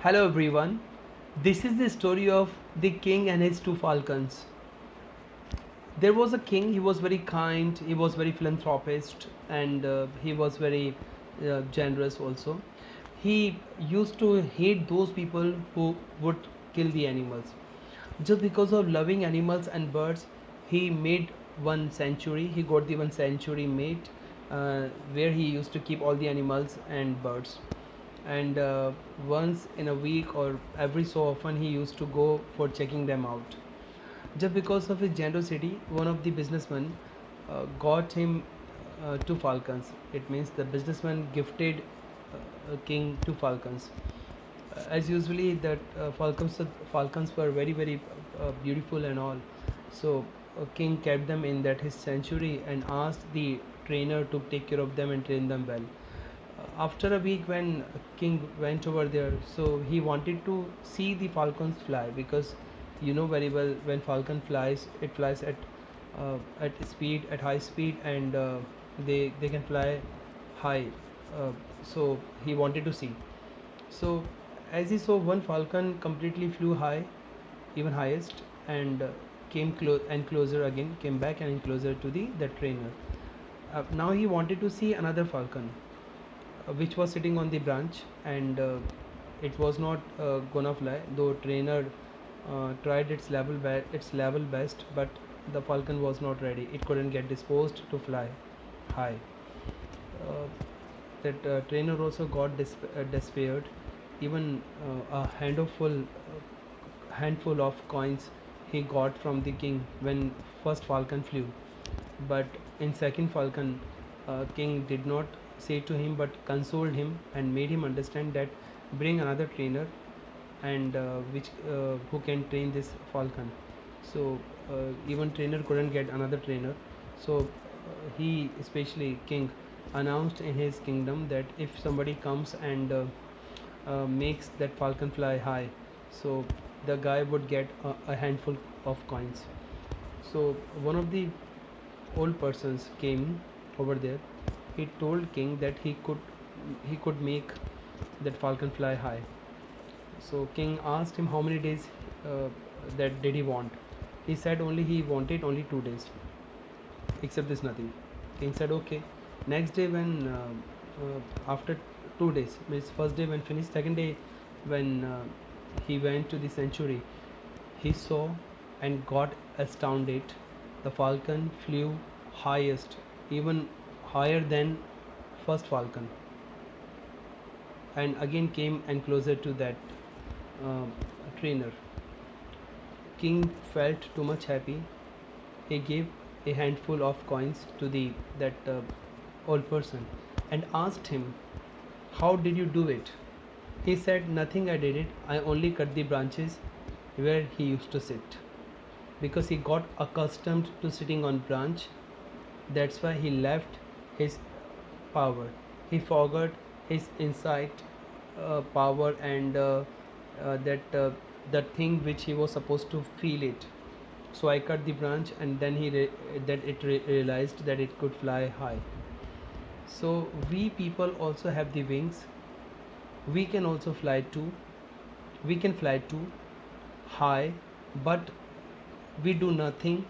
Hello everyone. This is the story of the king and his two falcons. There was a king, he was very kind, he was very philanthropist, and he was very generous also. He used to hate those people who would kill the animals. Just because of loving animals and birds, he made one sanctuary. He got the one sanctuary made where he used to keep all the animals and birds. And once in a week or every so often, he used to go for checking them out. Just because of his generosity, one of the businessmen got him two falcons. It means the businessman gifted king two falcons. As usually that falcons were very beautiful and all. So king kept them in that his sanctuary and asked the trainer to take care of them and train them well. After a week, when king went over there, so he wanted to see the falcons fly, because you know very well, when falcon flies, it flies at high speed, and they can fly high. So he wanted to see. So as he saw, one falcon completely flew high, even highest, and came close and closer again, came back and closer to the trainer. Now he wanted to see another falcon, which was sitting on the branch, and it was not gonna fly, though trainer tried its level best, but the falcon was not ready. It couldn't get disposed to fly high. uh, that trainer also got despaired. Even a handful of coins he got from the king when first falcon flew. But in second falcon, king did not say to him, but consoled him and made him understand that bring another trainer, and which who can train this falcon. So even trainer couldn't get another trainer. So he, especially king, announced in his kingdom that if somebody comes and makes that falcon fly high, so the guy would get a handful of coins. So one of the old persons came over there. He told king that he could make that falcon fly high. So king asked him how many days that did he want. He said only he wanted only 2 days, except this nothing. King said okay. Next day, when after 2 days, means first day when finished, second day when he went to the sanctuary, he saw and got astounded. The falcon flew highest, even higher than first falcon, and again came and closer to that uh, trainer. King felt too much happy. He gave a handful of coins to the that old person and asked him, "How did you do it?" He said, "Nothing, I did it. I only cut the branches where he used to sit." Because he got accustomed to sitting on branch, that's why he left his power. He forgot his insight, power, and that the thing which he was supposed to feel it. So I cut the branch, and then realized that it could fly high. So we people also have the wings. We can also fly too. We can fly too high, but we do nothing,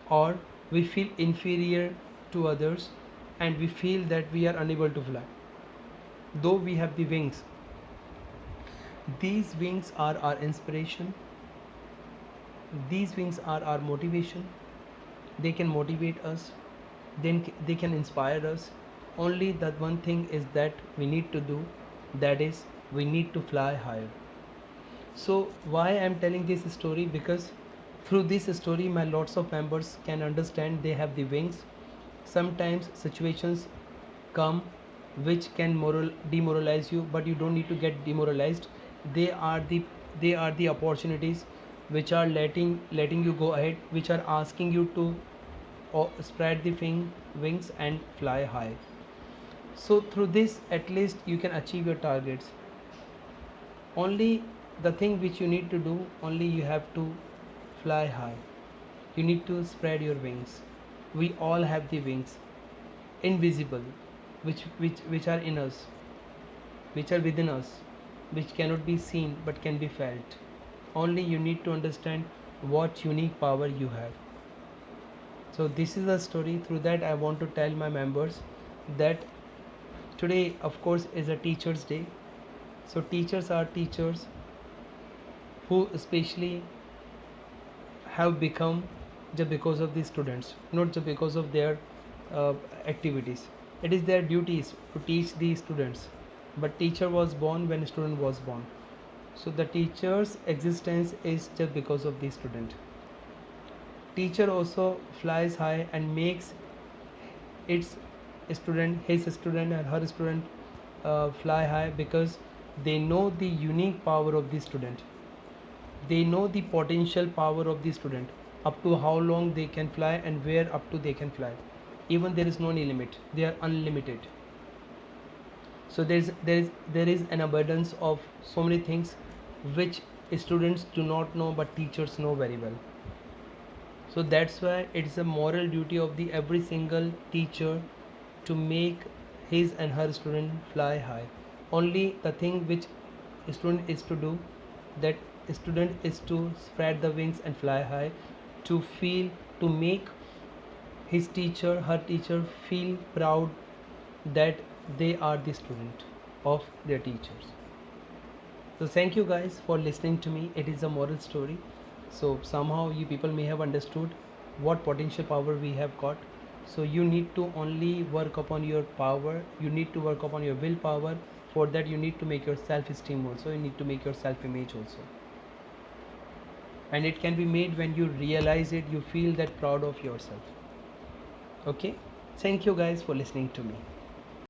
or we feel inferior to others, and we feel that we are unable to fly, though we have the wings. These wings are our inspiration. These wings are our motivation. They can motivate us. Then they can inspire us. Only that one thing is that we need to do, that is, we need to fly higher. So why I am telling this story? Because through this story, my lots of members can understand they have the wings. Sometimes situations come which can demoralize you, but you don't need to get demoralized. They are the opportunities which are letting you go ahead, which are asking you to spread the wings and fly high. So through this, at least you can achieve your targets. Only the thing which you need to do, only you have to fly high. You need to spread your wings. We all have the wings, invisible, which are in us, which are within us. which cannot be seen but can be felt. Only you need to understand what unique power you have. So this is a story. Through that I want to tell my members that today of course is a teachers day. So teachers are teachers who especially have become just because of the students, not just because of their uh, activities. It is their duties to teach the students, but teacher was born when student was born. So the teacher's existence is just because of the student. Teacher also flies high and makes its his student and her student fly high because they know the unique power of the student. They know the potential power of the student, up to how long they can fly and where up to they can fly. Even there is no any limit, they are unlimited. So there is an abundance of so many things which students do not know but teachers know very well. So that's why it's a moral duty of the every single teacher to make his and her student fly high. Only the thing which student is to do, that student is to spread the wings and fly high, to feel, to make his teacher, her teacher feel proud that they are the student of their teachers. So thank you guys for listening to me. It is a moral story. So somehow you people may have understood what potential power we have got. So you need to only work upon your power. You need to work upon your willpower. For that you need to make your self-esteem also. You need to make your self-image also. And it can be made when you realize it. You feel that proud of yourself. Okay. Thank you guys for listening to me.